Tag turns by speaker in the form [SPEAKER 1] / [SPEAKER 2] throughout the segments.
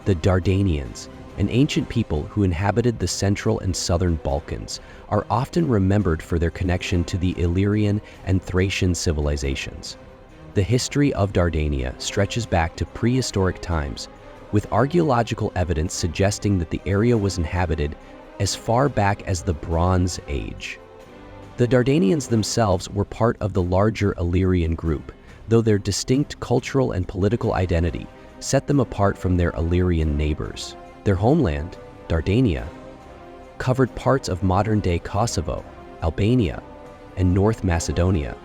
[SPEAKER 1] The Dardanians, an ancient people who inhabited the central and southern Balkans, are often remembered for their connection to the Illyrian and Thracian civilizations. The history of Dardania stretches back to prehistoric times, with archaeological evidence suggesting that the area was inhabited as far back as the Bronze Age. The Dardanians themselves were part of the larger Illyrian group, though their distinct cultural and political identity set them apart from their Illyrian neighbors. Their homeland, Dardania, covered parts of modern-day Kosovo, Albania, and North Macedonia,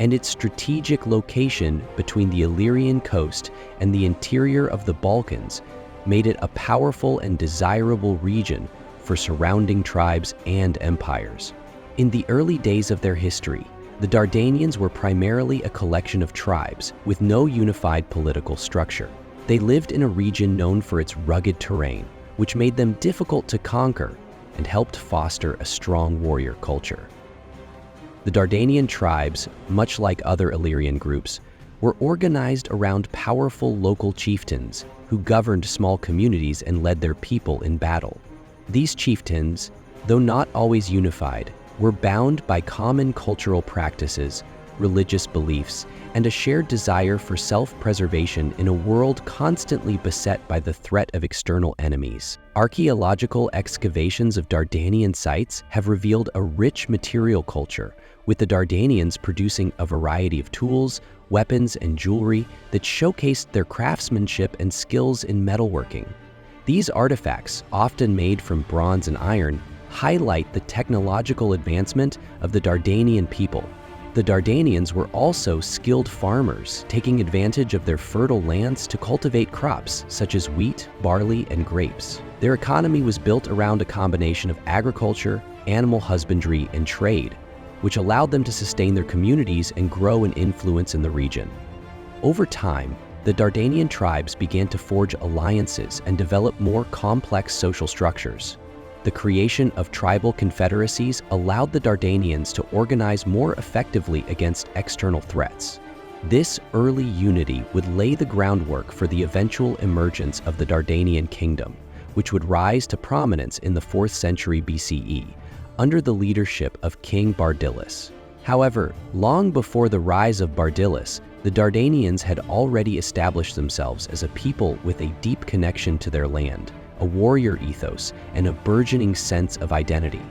[SPEAKER 1] and its strategic location between the Illyrian coast and the interior of the Balkans made it a powerful and desirable region for surrounding tribes and empires. In the early days of their history, the Dardanians were primarily a collection of tribes with no unified political structure. They lived in a region known for its rugged terrain, which made them difficult to conquer and helped foster a strong warrior culture. The Dardanian tribes, much like other Illyrian groups, were organized around powerful local chieftains who governed small communities and led their people in battle. These chieftains, though not always unified, were bound by common cultural practices, religious beliefs, and a shared desire for self-preservation in a world constantly beset by the threat of external enemies. Archaeological excavations of Dardanian sites have revealed a rich material culture, with the Dardanians producing a variety of tools, weapons, and jewelry that showcased their craftsmanship and skills in metalworking. These artifacts, often made from bronze and iron, highlight the technological advancement of the Dardanian people. The Dardanians were also skilled farmers, taking advantage of their fertile lands to cultivate crops such as wheat, barley, and grapes. Their economy was built around a combination of agriculture, animal husbandry, and trade, which allowed them to sustain their communities and grow in influence in the region. Over time, the Dardanian tribes began to forge alliances and develop more complex social structures. The creation of tribal confederacies allowed the Dardanians to organize more effectively against external threats. This early unity would lay the groundwork for the eventual emergence of the Dardanian kingdom, which would rise to prominence in the 4th century BCE, under the leadership of King Bardylis. However, long before the rise of Bardylis, the Dardanians had already established themselves as a people with a deep connection to their land, a warrior ethos, and a burgeoning sense of identity.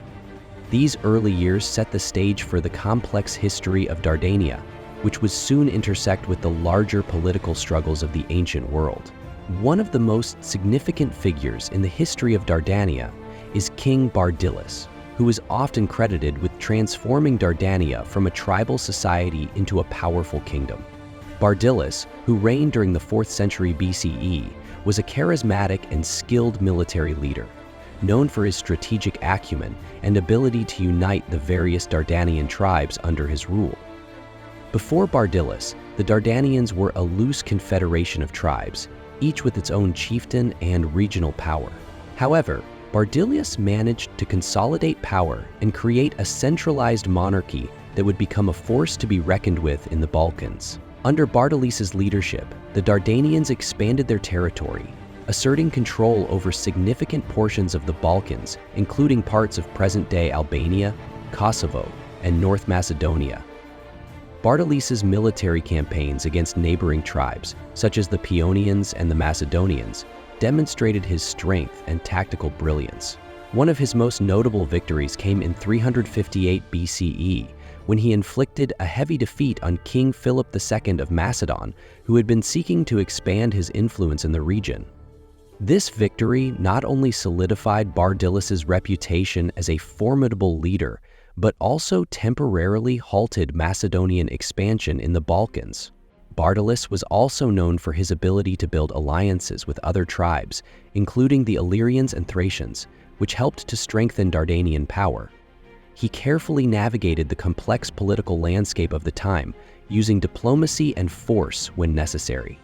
[SPEAKER 1] These early years set the stage for the complex history of Dardania, which would soon intersect with the larger political struggles of the ancient world. One of the most significant figures in the history of Dardania is King Bardylis, who is often credited with transforming Dardania from a tribal society into a powerful kingdom. Bardylis, who reigned during the 4th century BCE, was a charismatic and skilled military leader, known for his strategic acumen and ability to unite the various Dardanian tribes under his rule. Before Bardylis, the Dardanians were a loose confederation of tribes, each with its own chieftain and regional power. However, Bardylis managed to consolidate power and create a centralized monarchy that would become a force to be reckoned with in the Balkans. Under Bardylis's leadership, the Dardanians expanded their territory, asserting control over significant portions of the Balkans, including parts of present-day Albania, Kosovo, and North Macedonia. Bardylis's military campaigns against neighboring tribes, such as the Paeonians and the Macedonians, demonstrated his strength and tactical brilliance. One of his most notable victories came in 358 BCE, when he inflicted a heavy defeat on King Philip II of Macedon, who had been seeking to expand his influence in the region. This victory not only solidified Bardylis's reputation as a formidable leader, but also temporarily halted Macedonian expansion in the Balkans. Bardylis was also known for his ability to build alliances with other tribes, including the Illyrians and Thracians, which helped to strengthen Dardanian power. He carefully navigated the complex political landscape of the time, using diplomacy and force when necessary.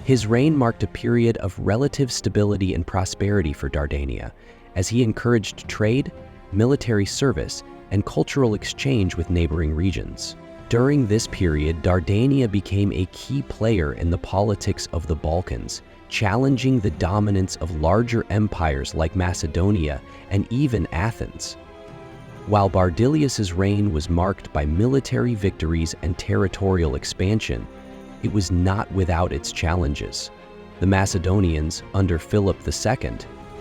[SPEAKER 1] His reign marked a period of relative stability and prosperity for Dardania, as he encouraged trade, military service, and cultural exchange with neighboring regions. During this period, Dardania became a key player in the politics of the Balkans, challenging the dominance of larger empires like Macedonia and even Athens. While Bardylius's reign was marked by military victories and territorial expansion, it was not without its challenges. The Macedonians, under Philip II,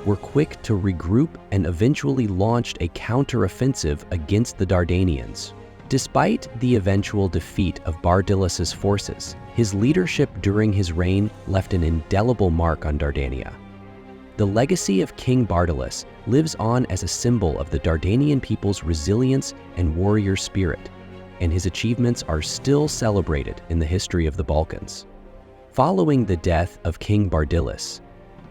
[SPEAKER 1] were quick to regroup and eventually launched a counteroffensive against the Dardanians. Despite the eventual defeat of Bardylis's forces, his leadership during his reign left an indelible mark on Dardania. The legacy of King Bardylis lives on as a symbol of the Dardanian people's resilience and warrior spirit, and his achievements are still celebrated in the history of the Balkans. Following the death of King Bardylis,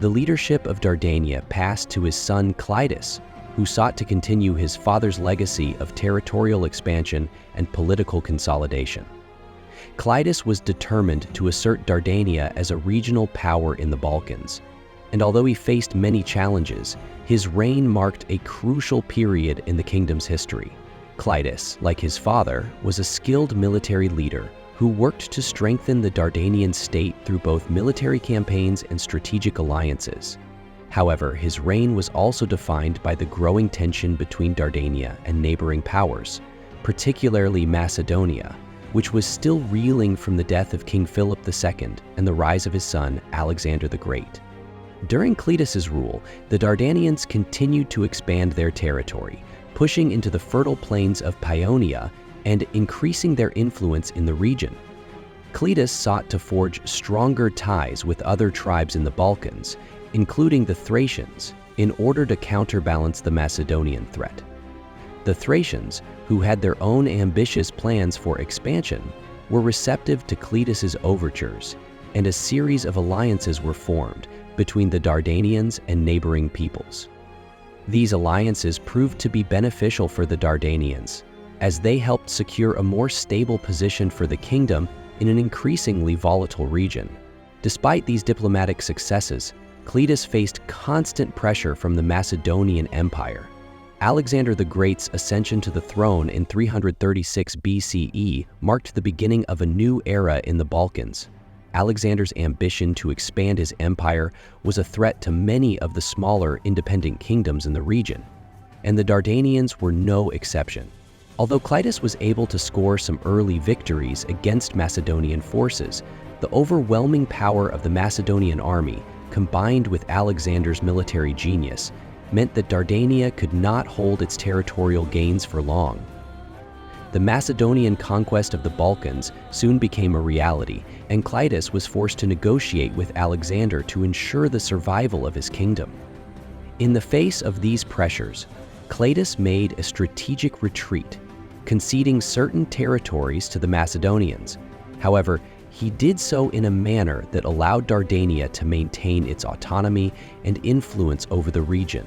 [SPEAKER 1] the leadership of Dardania passed to his son Clitus, who sought to continue his father's legacy of territorial expansion and political consolidation. Clitus was determined to assert Dardania as a regional power in the Balkans, and although he faced many challenges, his reign marked a crucial period in the kingdom's history. Clitus, like his father, was a skilled military leader who worked to strengthen the Dardanian state through both military campaigns and strategic alliances. However, his reign was also defined by the growing tension between Dardania and neighboring powers, particularly Macedonia, which was still reeling from the death of King Philip II and the rise of his son Alexander the Great. During Clitus's rule, the Dardanians continued to expand their territory, pushing into the fertile plains of Paeonia and increasing their influence in the region. Clitus sought to forge stronger ties with other tribes in the Balkans, including the Thracians, in order to counterbalance the Macedonian threat. The Thracians, who had their own ambitious plans for expansion, were receptive to Clitus's overtures, and a series of alliances were formed between the Dardanians and neighboring peoples. These alliances proved to be beneficial for the Dardanians, as they helped secure a more stable position for the kingdom in an increasingly volatile region. Despite these diplomatic successes, Clitus faced constant pressure from the Macedonian Empire. Alexander the Great's ascension to the throne in 336 BCE marked the beginning of a new era in the Balkans. Alexander's ambition to expand his empire was a threat to many of the smaller independent kingdoms in the region, and the Dardanians were no exception. Although Clitus was able to score some early victories against Macedonian forces, the overwhelming power of the Macedonian army, combined with Alexander's military genius, meant that Dardania could not hold its territorial gains for long. The Macedonian conquest of the Balkans soon became a reality, and Clitus was forced to negotiate with Alexander to ensure the survival of his kingdom. In the face of these pressures, Clitus made a strategic retreat, conceding certain territories to the Macedonians. However, he did so in a manner that allowed Dardania to maintain its autonomy and influence over the region.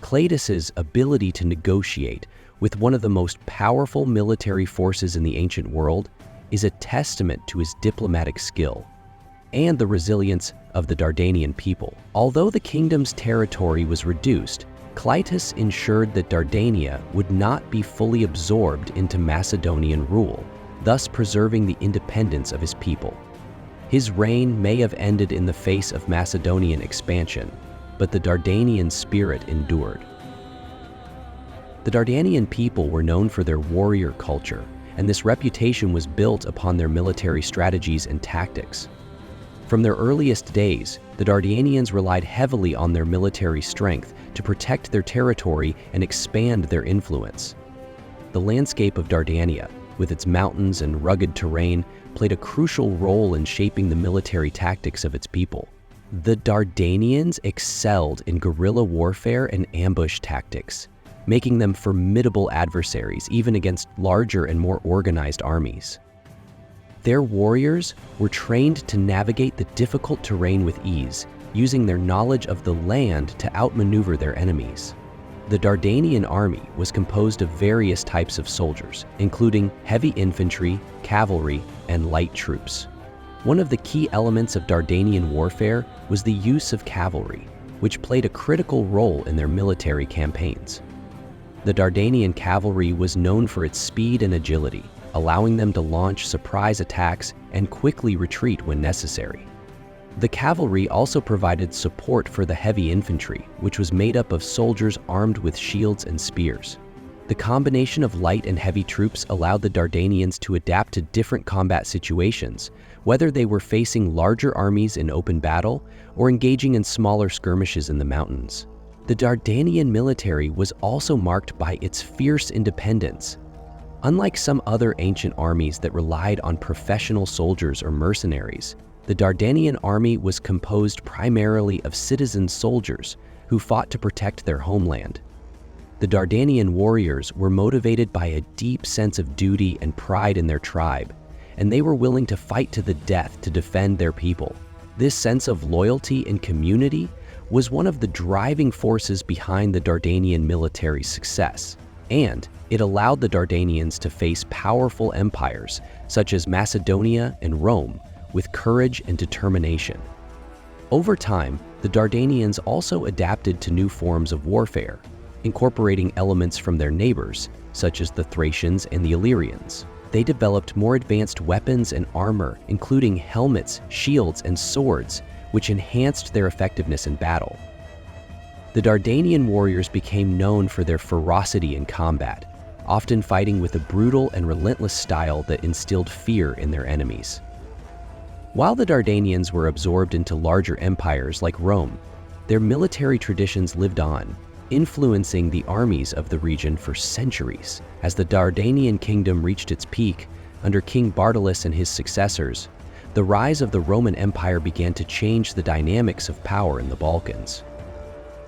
[SPEAKER 1] Clitus's ability to negotiate with one of the most powerful military forces in the ancient world is a testament to his diplomatic skill and the resilience of the Dardanian people. Although the kingdom's territory was reduced, Clitus ensured that Dardania would not be fully absorbed into Macedonian rule, thus preserving the independence of his people. His reign may have ended in the face of Macedonian expansion, but the Dardanian spirit endured. The Dardanian people were known for their warrior culture, and this reputation was built upon their military strategies and tactics. From their earliest days, the Dardanians relied heavily on their military strength to protect their territory and expand their influence. The landscape of Dardania, with its mountains and rugged terrain, played a crucial role in shaping the military tactics of its people. The Dardanians excelled in guerrilla warfare and ambush tactics, making them formidable adversaries even against larger and more organized armies. Their warriors were trained to navigate the difficult terrain with ease, using their knowledge of the land to outmaneuver their enemies. The Dardanian army was composed of various types of soldiers, including heavy infantry, cavalry, and light troops. One of the key elements of Dardanian warfare was the use of cavalry, which played a critical role in their military campaigns. The Dardanian cavalry was known for its speed and agility, allowing them to launch surprise attacks and quickly retreat when necessary. The cavalry also provided support for the heavy infantry, which was made up of soldiers armed with shields and spears. The combination of light and heavy troops allowed the Dardanians to adapt to different combat situations, whether they were facing larger armies in open battle or engaging in smaller skirmishes in the mountains. The Dardanian military was also marked by its fierce independence. Unlike some other ancient armies that relied on professional soldiers or mercenaries, the Dardanian army was composed primarily of citizen soldiers who fought to protect their homeland. The Dardanian warriors were motivated by a deep sense of duty and pride in their tribe, and they were willing to fight to the death to defend their people. This sense of loyalty and community was one of the driving forces behind the Dardanian military success, and it allowed the Dardanians to face powerful empires such as Macedonia and Rome with courage and determination. Over time, the Dardanians also adapted to new forms of warfare, incorporating elements from their neighbors, such as the Thracians and the Illyrians. They developed more advanced weapons and armor, including helmets, shields, and swords, which enhanced their effectiveness in battle. The Dardanian warriors became known for their ferocity in combat, often fighting with a brutal and relentless style that instilled fear in their enemies. While the Dardanians were absorbed into larger empires like Rome, their military traditions lived on, influencing the armies of the region for centuries. As the Dardanian kingdom reached its peak under King Bardylis and his successors, the rise of the Roman Empire began to change the dynamics of power in the Balkans.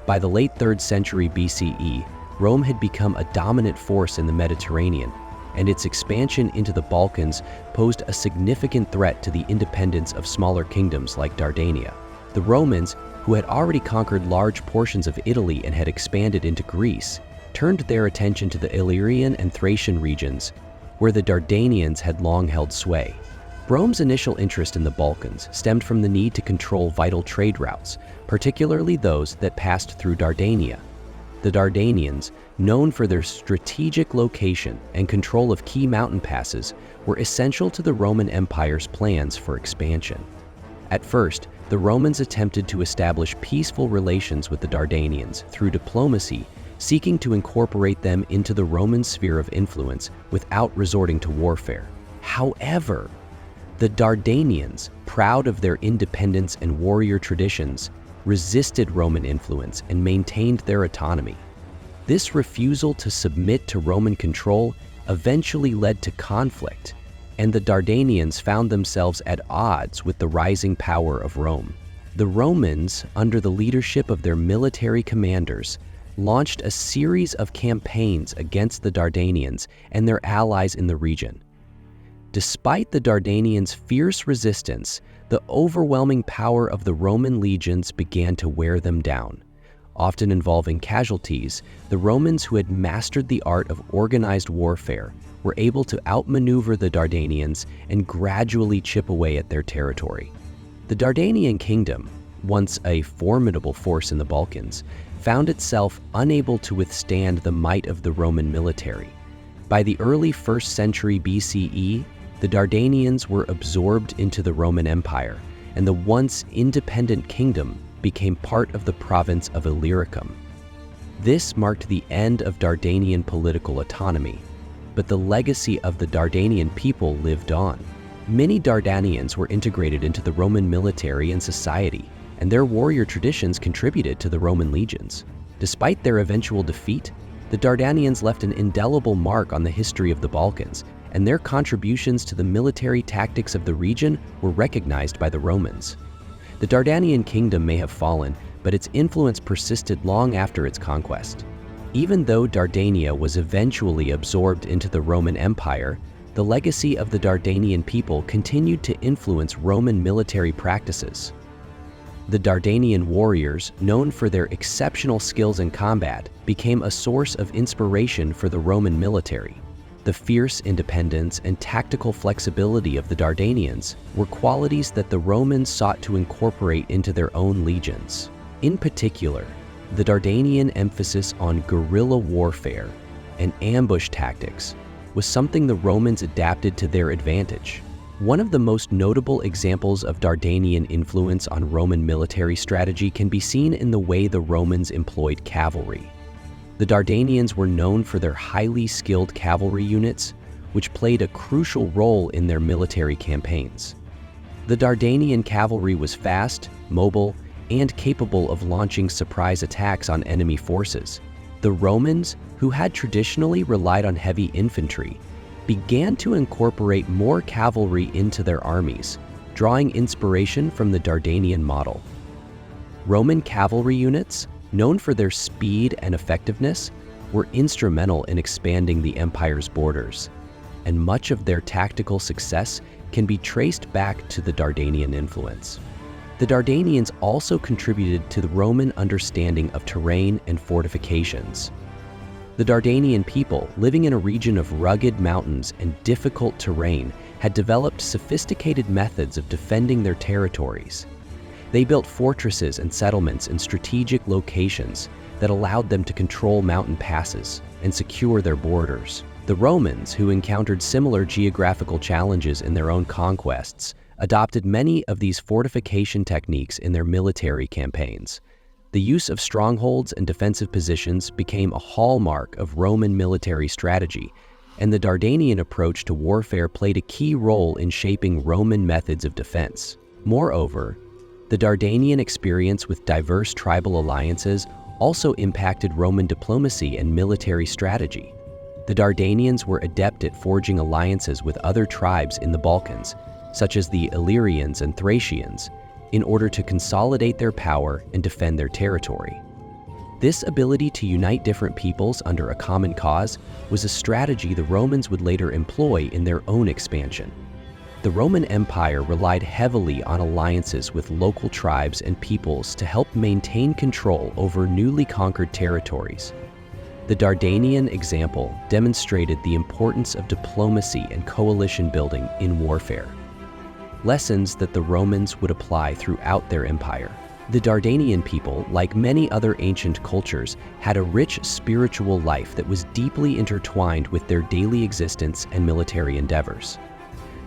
[SPEAKER 1] By the late 3rd century BCE, Rome had become a dominant force in the Mediterranean, and its expansion into the Balkans posed a significant threat to the independence of smaller kingdoms like Dardania. The Romans, who had already conquered large portions of Italy and had expanded into Greece, turned their attention to the Illyrian and Thracian regions, where the Dardanians had long held sway. Rome's initial interest in the Balkans stemmed from the need to control vital trade routes, particularly those that passed through Dardania. The Dardanians, known for their strategic location and control of key mountain passes, were essential to the Roman Empire's plans for expansion. At first, the Romans attempted to establish peaceful relations with the Dardanians through diplomacy, seeking to incorporate them into the Roman sphere of influence without resorting to warfare. However, the Dardanians, proud of their independence and warrior traditions, resisted Roman influence and maintained their autonomy. This refusal to submit to Roman control eventually led to conflict, and the Dardanians found themselves at odds with the rising power of Rome. The Romans, under the leadership of their military commanders, launched a series of campaigns against the Dardanians and their allies in the region. Despite the Dardanians' fierce resistance, the overwhelming power of the Roman legions began to wear them down. Often involving casualties, the Romans, who had mastered the art of organized warfare, were able to outmaneuver the Dardanians and gradually chip away at their territory. The Dardanian kingdom, once a formidable force in the Balkans, found itself unable to withstand the might of the Roman military. By the early 1st century BCE, the Dardanians were absorbed into the Roman Empire, and the once independent kingdom became part of the province of Illyricum. This marked the end of Dardanian political autonomy, but the legacy of the Dardanian people lived on. Many Dardanians were integrated into the Roman military and society, and their warrior traditions contributed to the Roman legions. Despite their eventual defeat, the Dardanians left an indelible mark on the history of the Balkans, and their contributions to the military tactics of the region were recognized by the Romans. The Dardanian kingdom may have fallen, but its influence persisted long after its conquest. Even though Dardania was eventually absorbed into the Roman Empire, the legacy of the Dardanian people continued to influence Roman military practices. The Dardanian warriors, known for their exceptional skills in combat, became a source of inspiration for the Roman military. The fierce independence and tactical flexibility of the Dardanians were qualities that the Romans sought to incorporate into their own legions. In particular, the Dardanian emphasis on guerrilla warfare and ambush tactics was something the Romans adapted to their advantage. One of the most notable examples of Dardanian influence on Roman military strategy can be seen in the way the Romans employed cavalry. The Dardanians were known for their highly skilled cavalry units, which played a crucial role in their military campaigns. The Dardanian cavalry was fast, mobile, and capable of launching surprise attacks on enemy forces. The Romans, who had traditionally relied on heavy infantry, began to incorporate more cavalry into their armies, drawing inspiration from the Dardanian model. Roman cavalry units, known for their speed and effectiveness, were instrumental in expanding the empire's borders, and much of their tactical success can be traced back to the Dardanian influence. The Dardanians also contributed to the Roman understanding of terrain and fortifications. The Dardanian people, living in a region of rugged mountains and difficult terrain, had developed sophisticated methods of defending their territories. They built fortresses and settlements in strategic locations that allowed them to control mountain passes and secure their borders. The Romans, who encountered similar geographical challenges in their own conquests, adopted many of these fortification techniques in their military campaigns. The use of strongholds and defensive positions became a hallmark of Roman military strategy, and the Dardanian approach to warfare played a key role in shaping Roman methods of defense. Moreover, the Dardanian experience with diverse tribal alliances also impacted Roman diplomacy and military strategy. The Dardanians were adept at forging alliances with other tribes in the Balkans, such as the Illyrians and Thracians, in order to consolidate their power and defend their territory. This ability to unite different peoples under a common cause was a strategy the Romans would later employ in their own expansion. The Roman Empire relied heavily on alliances with local tribes and peoples to help maintain control over newly conquered territories. The Dardanian example demonstrated the importance of diplomacy and coalition building in warfare, lessons that the Romans would apply throughout their empire. The Dardanian people, like many other ancient cultures, had a rich spiritual life that was deeply intertwined with their daily existence and military endeavors.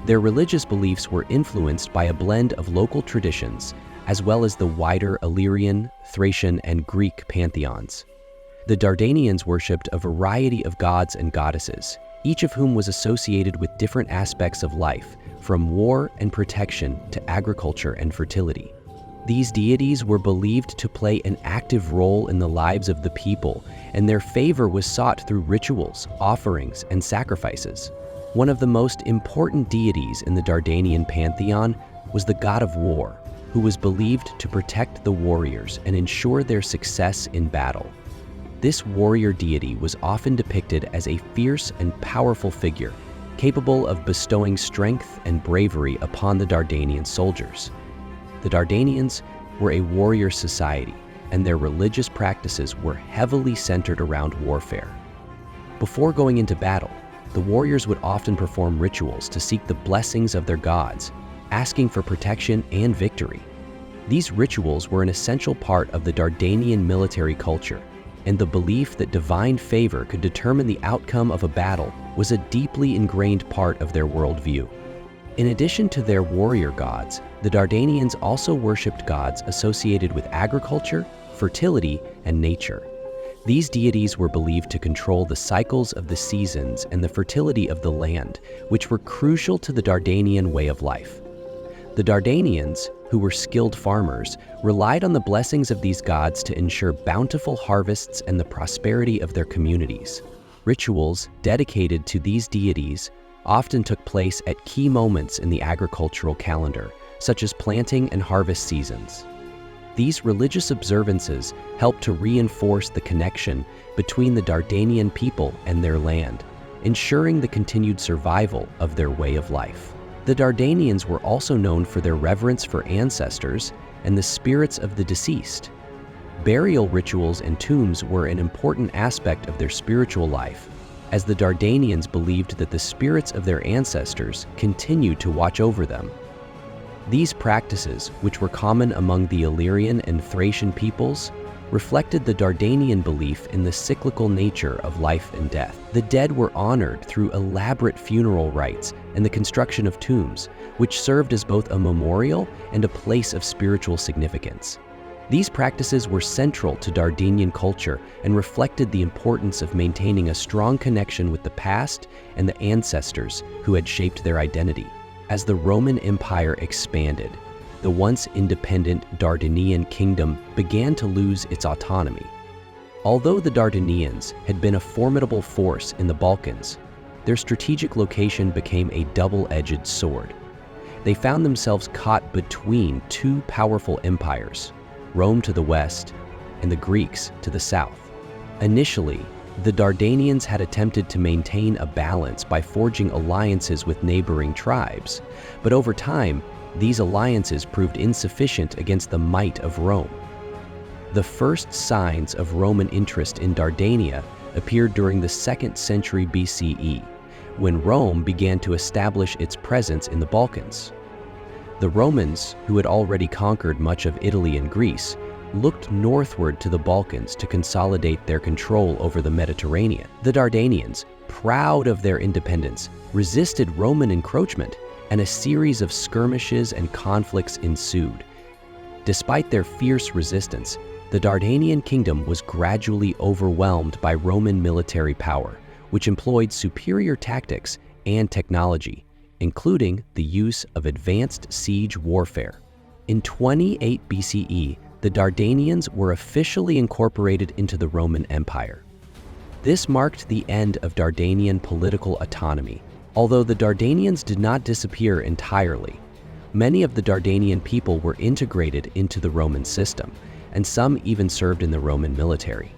[SPEAKER 1] Their religious beliefs were influenced by a blend of local traditions, as well as the wider Illyrian, Thracian, and Greek pantheons. The Dardanians worshipped a variety of gods and goddesses, each of whom was associated with different aspects of life, from war and protection to agriculture and fertility. These deities were believed to play an active role in the lives of the people, and their favor was sought through rituals, offerings, and sacrifices. One of the most important deities in the Dardanian pantheon was the god of war, who was believed to protect the warriors and ensure their success in battle. This warrior deity was often depicted as a fierce and powerful figure, capable of bestowing strength and bravery upon the Dardanian soldiers. The Dardanians were a warrior society, and their religious practices were heavily centered around warfare. Before going into battle, the warriors would often perform rituals to seek the blessings of their gods, asking for protection and victory. These rituals were an essential part of the Dardanian military culture, and the belief that divine favor could determine the outcome of a battle was a deeply ingrained part of their worldview. In addition to their warrior gods, the Dardanians also worshipped gods associated with agriculture, fertility, and nature. These deities were believed to control the cycles of the seasons and the fertility of the land, which were crucial to the Dardanian way of life. The Dardanians, who were skilled farmers, relied on the blessings of these gods to ensure bountiful harvests and the prosperity of their communities. Rituals dedicated to these deities often took place at key moments in the agricultural calendar, such as planting and harvest seasons. These religious observances helped to reinforce the connection between the Dardanian people and their land, ensuring the continued survival of their way of life. The Dardanians were also known for their reverence for ancestors and the spirits of the deceased. Burial rituals and tombs were an important aspect of their spiritual life, as the Dardanians believed that the spirits of their ancestors continued to watch over them. These practices, which were common among the Illyrian and Thracian peoples, reflected the Dardanian belief in the cyclical nature of life and death. The dead were honored through elaborate funeral rites and the construction of tombs, which served as both a memorial and a place of spiritual significance. These practices were central to Dardanian culture and reflected the importance of maintaining a strong connection with the past and the ancestors who had shaped their identity. As the Roman Empire expanded, the once independent Dardanian kingdom began to lose its autonomy. Although the Dardanians had been a formidable force in the Balkans, their strategic location became a double-edged sword. They found themselves caught between two powerful empires, Rome to the west and the Greeks to the south. Initially, the Dardanians had attempted to maintain a balance by forging alliances with neighboring tribes, but over time, these alliances proved insufficient against the might of Rome. The first signs of Roman interest in Dardania appeared during the 2nd century BCE, when Rome began to establish its presence in the Balkans. The Romans, who had already conquered much of Italy and Greece, looked northward to the Balkans to consolidate their control over the Mediterranean. The Dardanians, proud of their independence, resisted Roman encroachment, and a series of skirmishes and conflicts ensued. Despite their fierce resistance, the Dardanian kingdom was gradually overwhelmed by Roman military power, which employed superior tactics and technology, including the use of advanced siege warfare. In 28 BCE, the Dardanians were officially incorporated into the Roman Empire. This marked the end of Dardanian political autonomy. Although the Dardanians did not disappear entirely, many of the Dardanian people were integrated into the Roman system, and some even served in the Roman military.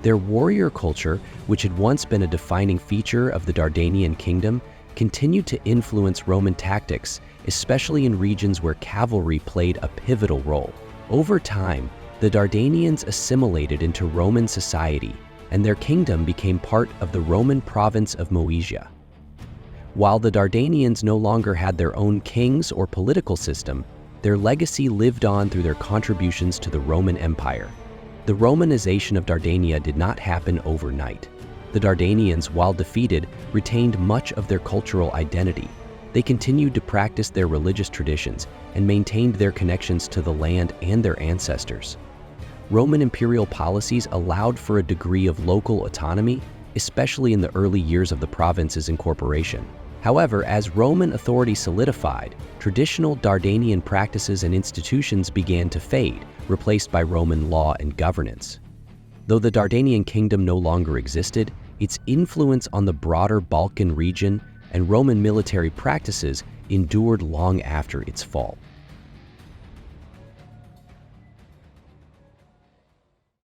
[SPEAKER 1] Their warrior culture, which had once been a defining feature of the Dardanian kingdom, continued to influence Roman tactics, especially in regions where cavalry played a pivotal role. Over time, the Dardanians assimilated into Roman society, and their kingdom became part of the Roman province of Moesia. While the Dardanians no longer had their own kings or political system, their legacy lived on through their contributions to the Roman Empire. The Romanization of Dardania did not happen overnight. The Dardanians, while defeated, retained much of their cultural identity. They continued to practice their religious traditions and maintained their connections to the land and their ancestors. Roman imperial policies allowed for a degree of local autonomy, especially in the early years of the province's incorporation. However, as Roman authority solidified, traditional Dardanian practices and institutions began to fade, replaced by Roman law and governance. Though the Dardanian kingdom no longer existed, its influence on the broader Balkan region and Roman military practices endured long after its fall.